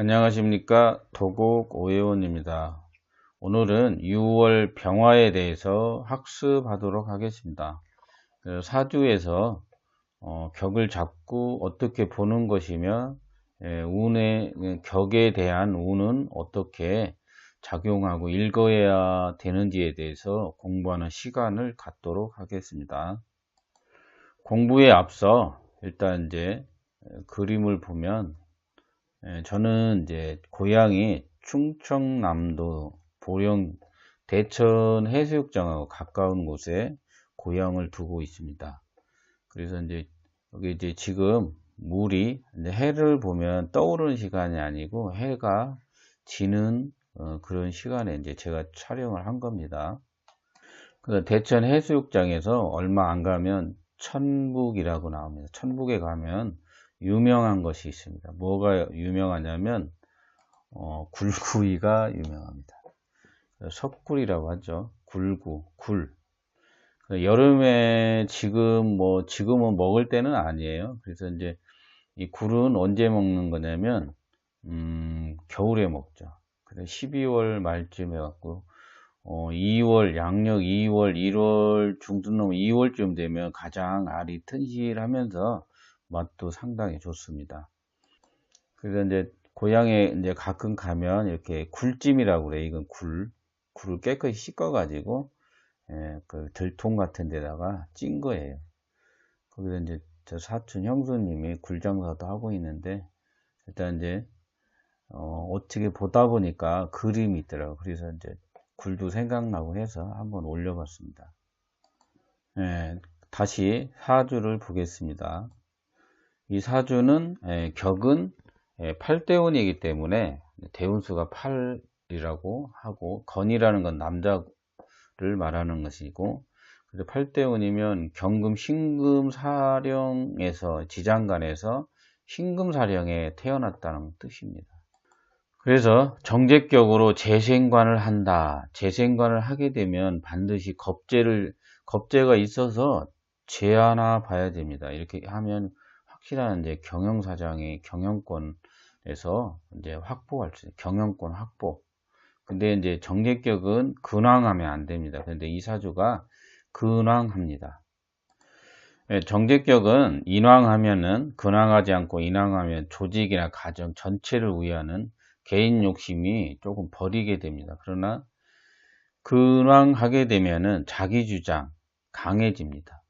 안녕하십니까. 도곡 오해원입니다. 오늘은 6월 병화에 대해서 학습하도록 하겠습니다. 사주에서 격을 잡고 어떻게 보는 것이며 운의 격에 대한 운은 어떻게 작용하고 읽어야 되는지에 대해서 공부하는 시간을 갖도록 하겠습니다. 공부에 앞서 일단 이제 그림을 보면 저는 이제 고향이 충청남도 보령 대천 해수욕장하고 가까운 곳에 고향을 두고 있습니다. 그래서 이제 여기 이제 지금 물이 이제 해를 보면 떠오르는 시간이 아니고 해가 지는 그런 시간에 이제 제가 촬영을 한 겁니다. 그래서 대천 해수욕장에서 얼마 안 가면 천북이라고 나옵니다. 천북에 가면 유명한 것이 있습니다. 뭐가 유명하냐면 굴구이가 유명합니다. 석굴이라고 하죠. 굴구, 굴. 여름에 지금은 먹을 때는 아니에요. 그래서 이제 이 굴은 언제 먹는 거냐면 겨울에 먹죠. 그래서 12월 말쯤 해갖고 2월 양력 2월 1월 중순 넘어 2월쯤 되면 가장 알이 튼실하면서 맛도 상당히 좋습니다. 그래서 이제 고향에 이제 가끔 가면 이렇게 굴찜이라고 그래. 이건 굴을 깨끗이 씻어 가지고 그 들통 같은 데다가 찐 거예요. 거기서 이제 저 사촌 형수님이 굴 장사도 하고 있는데 일단 이제 어떻게 보다 보니까 그림이 있더라고. 그래서 이제 굴도 생각나고 해서 한번 올려봤습니다. 다시 사주를 보겠습니다. 이 사주는 격은 8대운이기 때문에 대운수가 8이라고 하고 건이라는 건 남자를 말하는 것이고, 그래서 8대운이면 경금 신금사령에서 지장간에서 신금사령에 태어났다는 뜻입니다. 그래서 정제격으로 재생관을 한다. 재생관을 하게 되면 반드시 겁재가 있어서 제하나 봐야 됩니다. 이렇게 하면 확실한 이제 경영사장의 경영권에서 이제 확보할 수 있어요. 경영권 확보. 근데 이제 정제격은 근황하면 안 됩니다. 근데 이 사주가 근황합니다. 정제격은 인왕하면은 근황하지 않고 인왕하면 조직이나 가정 전체를 위하는 개인 욕심이 조금 버리게 됩니다. 그러나 근황하게 되면은 자기 주장 강해집니다.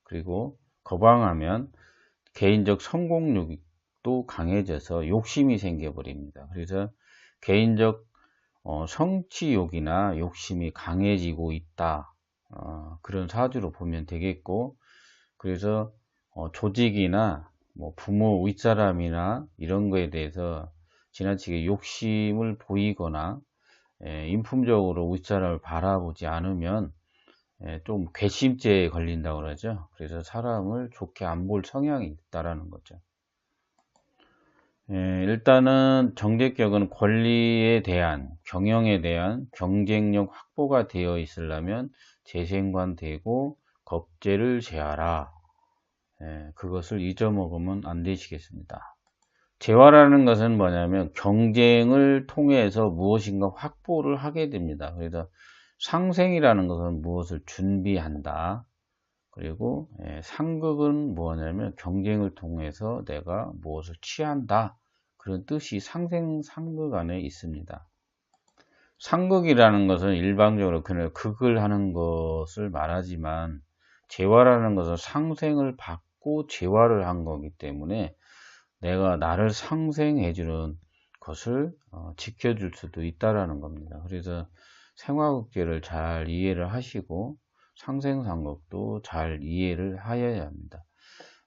그리고 거방하면 개인적 성공욕도 강해져서 욕심이 생겨버립니다. 그래서 개인적 성취욕이나 욕심이 강해지고 있다. 그런 사주로 보면 되겠고, 그래서 조직이나 뭐 부모 윗사람이나 이런 거에 대해서 지나치게 욕심을 보이거나 인품적으로 윗사람을 바라보지 않으면 좀 괘씸죄에 걸린다고 그러죠. 그래서 사람을 좋게 안 볼 성향이 있다라는 거죠. 일단은 정제격은 권리에 대한, 경영에 대한 경쟁력 확보가 되어 있으려면 재생관되고 겁재를 제하라. 그것을 잊어먹으면 안 되시겠습니다. 재화라는 것은 뭐냐면 경쟁을 통해서 무엇인가 확보를 하게 됩니다. 그래서 상생이라는 것은 무엇을 준비한다. 그리고 상극은 뭐냐면 경쟁을 통해서 내가 무엇을 취한다. 그런 뜻이 상극 안에 있습니다. 상극이라는 것은 일반적으로 그냥 극을 하는 것을 말하지만 재화라는 것은 상생을 받고 재화를 한 거기 때문에 내가 나를 상생해주는 것을 지켜줄 수도 있다라는 겁니다. 그래서 생화극제를 잘 이해를 하시고 상생상극도 잘 이해를 하여야 합니다.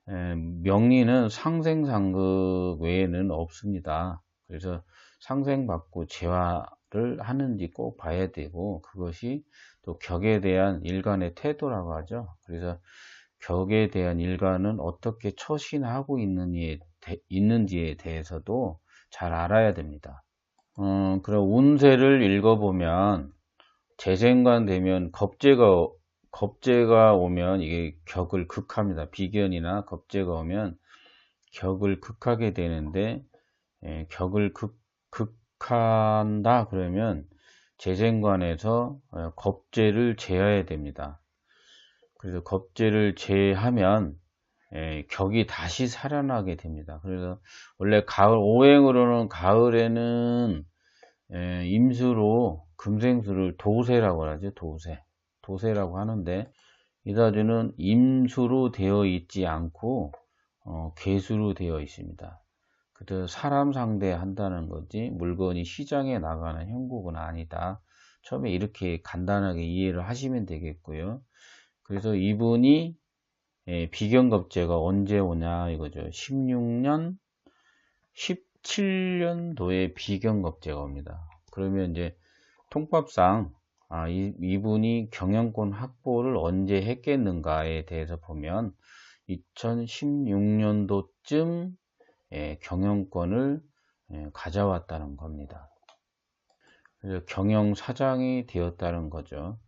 명리는 상생상극 외에는 없습니다. 그래서 상생받고 재화를 하는지 꼭 봐야 되고, 그것이 또 격에 대한 일관의 태도라고 하죠. 그래서 격에 대한 일관은 어떻게 처신하고 있는지에 대해서도 잘 알아야 됩니다. 그럼 운세를 읽어보면 재생관 되면 겁재가 오면 이게 격을 극합니다. 비견이나 겁재가 오면 격을 극하게 되는데 격을 극한다 그러면 재생관에서 겁재를 제해야 됩니다. 그래서 겁재를 제하면 격이 다시 살아나게 됩니다. 그래서 원래 가을 오행으로는 가을에는 임수로 금생수를 도세라고 하죠. 도세라고 하는데 이다주는 임수로 되어 있지 않고 개수로 되어 있습니다. 그래서 사람 상대한다는 거지 물건이 시장에 나가는 형국은 아니다. 처음에 이렇게 간단하게 이해를 하시면 되겠고요. 그래서 이분이 비견겁제가 언제 오냐 이거죠. 16년, 17년도에 비견겁제가 옵니다. 그러면 이제 통법상 이분이 경영권 확보를 언제 했겠는가에 대해서 보면 2016년도쯤 경영권을 가져왔다는 겁니다. 그래서 경영사장이 되었다는 거죠.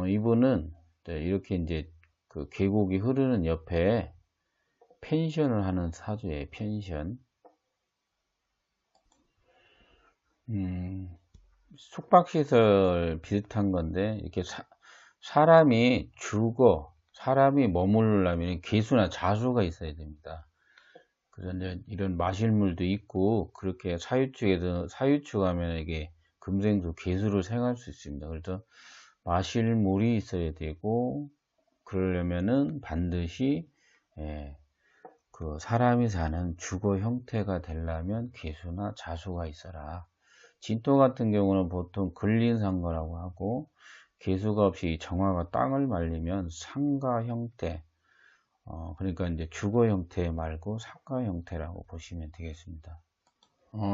이분은 이렇게 이제 그 계곡이 흐르는 옆에 펜션을 하는 사주예요. 펜션. 숙박시설 비슷한 건데 이렇게 사람이 사람이 머무르려면 개수나 자수가 있어야 됩니다. 그래서 이제 이런 마실물도 있고 그렇게 사유축 하면 이게 금생수 개수를 생할 수 있습니다. 그래서 마실물이 있어야 되고 그러려면은 반드시 그 사람이 사는 주거 형태가 되려면 개수나 자수가 있어라. 진토 같은 경우는 보통 근린상거라고 하고 개수가 없이 정화가 땅을 말리면 상가 형태, 그러니까 이제 주거 형태 말고 상가 형태라고 보시면 되겠습니다.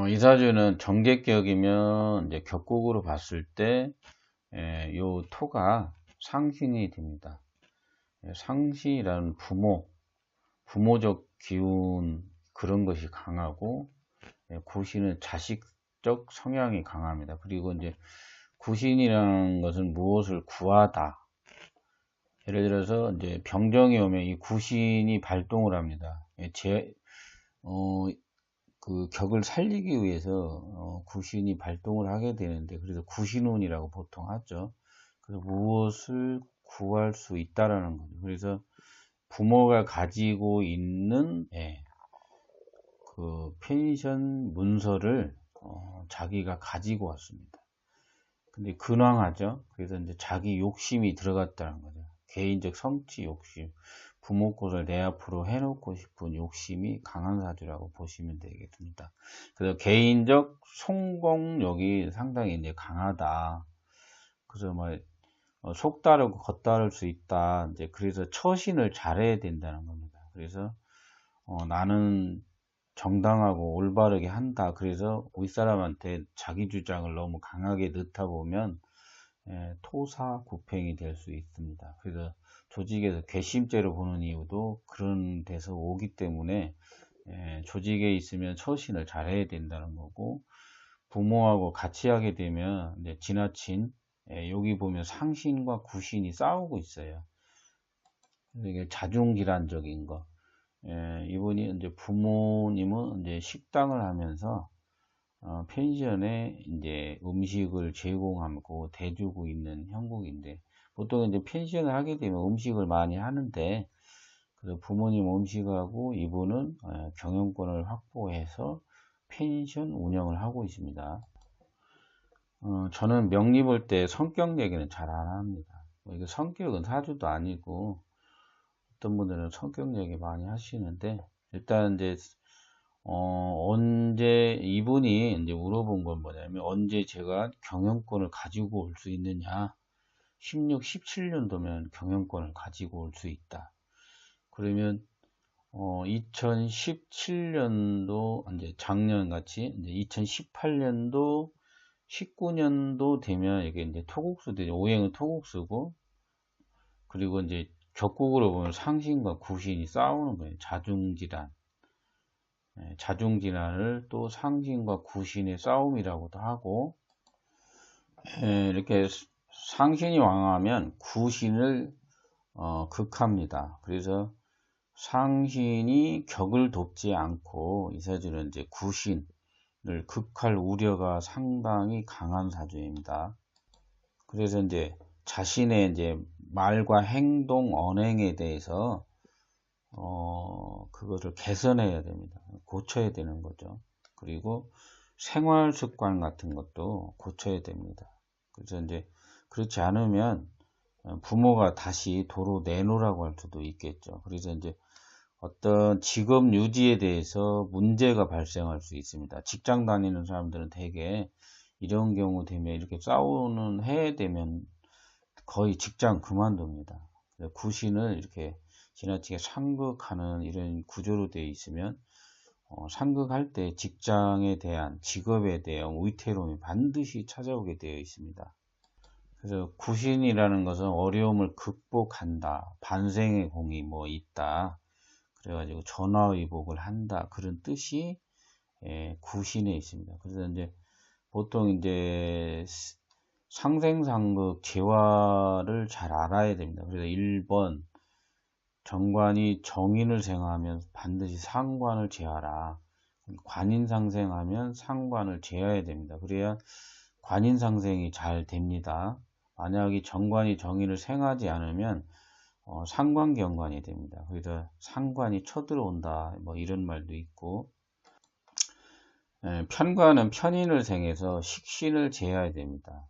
이 사주는 정제격이면 이제 격국으로 봤을 때 요 토가 상신이 됩니다. 상신이라는 부모적 기운 그런 것이 강하고 구신은 자식적 성향이 강합니다. 그리고 이제 구신이라는 것은 무엇을 구하다. 예를 들어서 이제 병정이 오면 이 구신이 발동을 합니다. 그 격을 살리기 위해서 구신이 발동을 하게 되는데 그래서 구신운이라고 보통 하죠. 그래서 무엇을 구할 수 있다라는 거죠. 그래서 부모가 가지고 있는 그 펜션 문서를 자기가 가지고 왔습니다. 근데 근황하죠. 그래서 이제 자기 욕심이 들어갔다는 거죠. 개인적 성취 욕심, 부모 꼴을 내 앞으로 해놓고 싶은 욕심이 강한 사주라고 보시면 되겠습니다. 그래서 개인적 성공력이 상당히 이제 강하다. 그래서 뭐 속다르고 겉다를 수 있다. 이제 그래서 처신을 잘해야 된다는 겁니다. 그래서 나는 정당하고 올바르게 한다. 그래서 윗사람한테 자기 주장을 너무 강하게 넣다 보면 토사구팽이 될 수 있습니다. 그래서 조직에서 괘씸죄로 보는 이유도 그런 데서 오기 때문에 조직에 있으면 처신을 잘해야 된다는 거고 부모하고 같이 하게 되면 이제 지나친 여기 보면 상신과 구신이 싸우고 있어요. 이게 자중질환적인 거. 이분이 이제 부모님은 이제 식당을 하면서 펜션에 이제 음식을 제공하고 대주고 있는 형국인데 보통 이제 펜션을 하게 되면 음식을 많이 하는데 그래서 부모님 음식하고 이분은 경영권을 확보해서 펜션 운영을 하고 있습니다. 저는 명리 볼 때 성격 얘기는 잘 안 합니다. 이게 성격은 사주도 아니고 어떤 분들은 성격 얘기 많이 하시는데 일단 이제 언제 이분이 이제 물어본 건 뭐냐면 언제 제가 경영권을 가지고 올 수 있느냐 16, 17년도면 경영권을 가지고 올 수 있다. 그러면 2017년도 이제 작년 같이 이제 2018년도 19년도 되면 이게 이제 토국수 되죠. 오행은 토국수고 그리고 이제 격국으로 보면 상신과 구신이 싸우는 거예요. 자중질환을 또 상신과 구신의 싸움이라고도 하고 이렇게 상신이 왕하면 구신을 극합니다. 그래서 상신이 격을 돕지 않고 이 사주는 이제 구신 극할 우려가 상당히 강한 사주입니다. 그래서 이제 자신의 이제 말과 행동, 언행에 대해서 그것을 개선해야 됩니다. 고쳐야 되는 거죠. 그리고 생활 습관 같은 것도 고쳐야 됩니다. 그래서 이제 그렇지 않으면 부모가 다시 도로 내놓으라고 할 수도 있겠죠. 그래서 이제 어떤 직업 유지에 대해서 문제가 발생할 수 있습니다. 직장 다니는 사람들은 대개 이런 경우 되면 이렇게 싸우는 해 되면 거의 직장 그만둡니다. 구신을 이렇게 지나치게 상극하는 이런 구조로 되어 있으면 상극할 때 직장에 대한 직업에 대한 위태로움이 반드시 찾아오게 되어 있습니다. 그래서 구신이라는 것은 어려움을 극복한다, 반생의 공이 뭐 있다, 그래가지고 전화위복을 한다, 그런 뜻이 구신에 있습니다. 그래서 이제 보통 이제 상생상극 재화를 잘 알아야 됩니다. 그래서 1번 정관이 정인을 생하면 반드시 상관을 제하라. 관인상생하면 상관을 제해야 됩니다. 그래야 관인상생이 잘 됩니다. 만약에 정관이 정인을 생하지 않으면 상관경관이 됩니다. 그래서 상관이 쳐들어온다, 뭐 이런 말도 있고, 편관은 편인을 생해서 식신을 제해야 됩니다.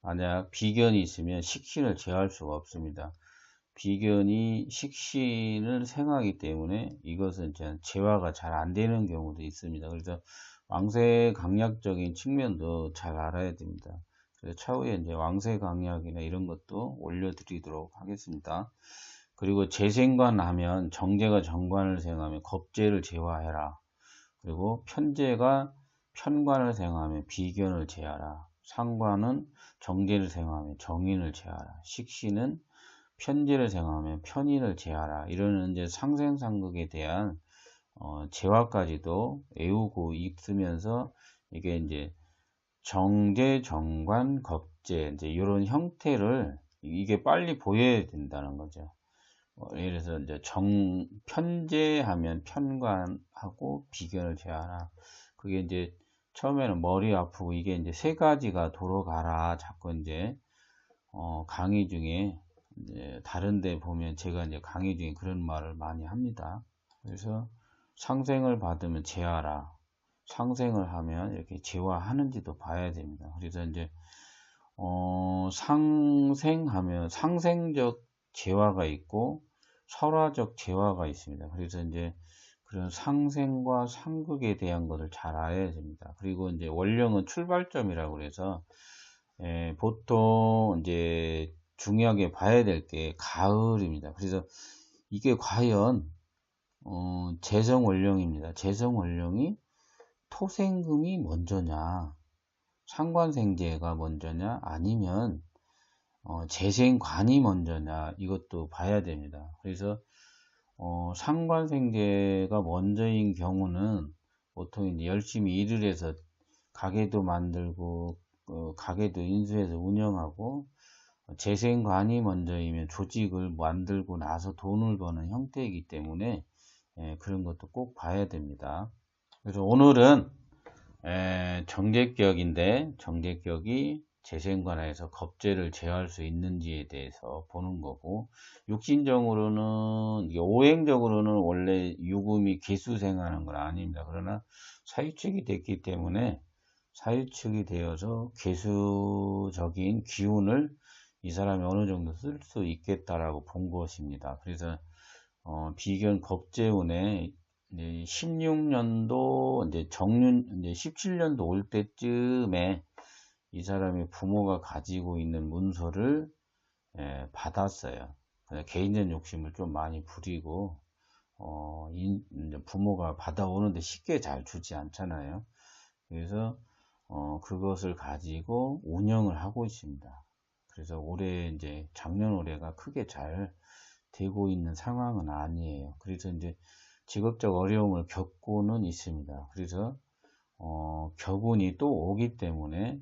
만약 비견이 있으면 식신을 제할 수가 없습니다. 비견이 식신을 생하기 때문에 이것은 제화가 잘 안 되는 경우도 있습니다. 그래서 왕세 강약적인 측면도 잘 알아야 됩니다. 그래서 차후에 이제 왕세 강약이나 이런 것도 올려드리도록 하겠습니다. 그리고 재생관 하면 정제가 정관을 생하면 겁재를 제화해라. 그리고 편제가 편관을 생하면 비견을 제하라. 상관은 정제를 생하면 정인을 제하라. 식신은 편제를 생하면 편인을 제하라. 이런 이제 상생상극에 대한 재화까지도 외우고 있으면서 이게 이제 정제, 정관, 겁제 이제 이런 형태를 이게 빨리 보여야 된다는 거죠. 예를 들어서 이제 편제하면 편관하고 비견을 제하라. 그게 이제 처음에는 머리 아프고 이게 이제 세 가지가 도로 가라. 자꾸 이제 강의 중에 이제 다른 데 보면 제가 이제 강의 중에 그런 말을 많이 합니다. 그래서 상생을 받으면 제하라. 상생을 하면 이렇게 제화하는지도 봐야 됩니다. 그래서 이제 상생하면 상생적 재화가 있고 설화적 재화가 있습니다. 그래서 이제 그런 상생과 상극에 대한 것을 잘 알아야 됩니다. 그리고 이제 원령은 출발점이라고 그래서 보통 이제 중요하게 봐야 될 게 가을입니다. 그래서 이게 과연 재성원령입니다. 재성원령이 토생금이 먼저냐, 상관생재가 먼저냐, 아니면 재생관이 먼저냐, 이것도 봐야 됩니다. 그래서 상관생재가 먼저인 경우는 보통 이제 열심히 일을 해서 가게도 만들고 가게도 인수해서 운영하고, 재생관이 먼저이면 조직을 만들고 나서 돈을 버는 형태이기 때문에 그런 것도 꼭 봐야 됩니다. 그래서 오늘은 정제격인데 정제격이 재생관에서 겁재를 제어할 수 있는지에 대해서 보는 거고, 육신적으로는 오행적으로는 원래 유금이 개수생하는 건 아닙니다. 그러나 사유축이 됐기 때문에 사유축이 되어서 개수적인 기운을 이 사람이 어느 정도 쓸 수 있겠다라고 본 것입니다. 그래서 비견 겁재운에 16년도 이제 정년 이제 17년도 올 때쯤에 이 사람이 부모가 가지고 있는 문서를 받았어요. 개인적 욕심을 좀 많이 부리고 이제 부모가 받아오는데 쉽게 잘 주지 않잖아요. 그래서 그것을 가지고 운영을 하고 있습니다. 그래서 올해 이제 작년 올해가 크게 잘 되고 있는 상황은 아니에요. 그래서 이제 직업적 어려움을 겪고는 있습니다. 그래서 격운이 또 오기 때문에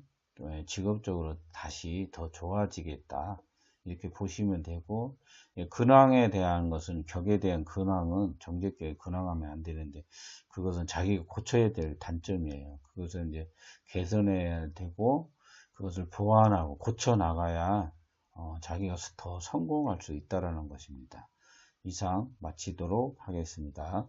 직업적으로 다시 더 좋아지겠다, 이렇게 보시면 되고, 예, 근황에 대한 것은, 격에 대한 근황은 정제격에 근황하면 안 되는데, 그것은 자기가 고쳐야 될 단점이에요. 그것을 이제 개선해야 되고, 그것을 보완하고 고쳐 나가야 자기가 더 성공할 수 있다라는 것입니다. 이상 마치도록 하겠습니다.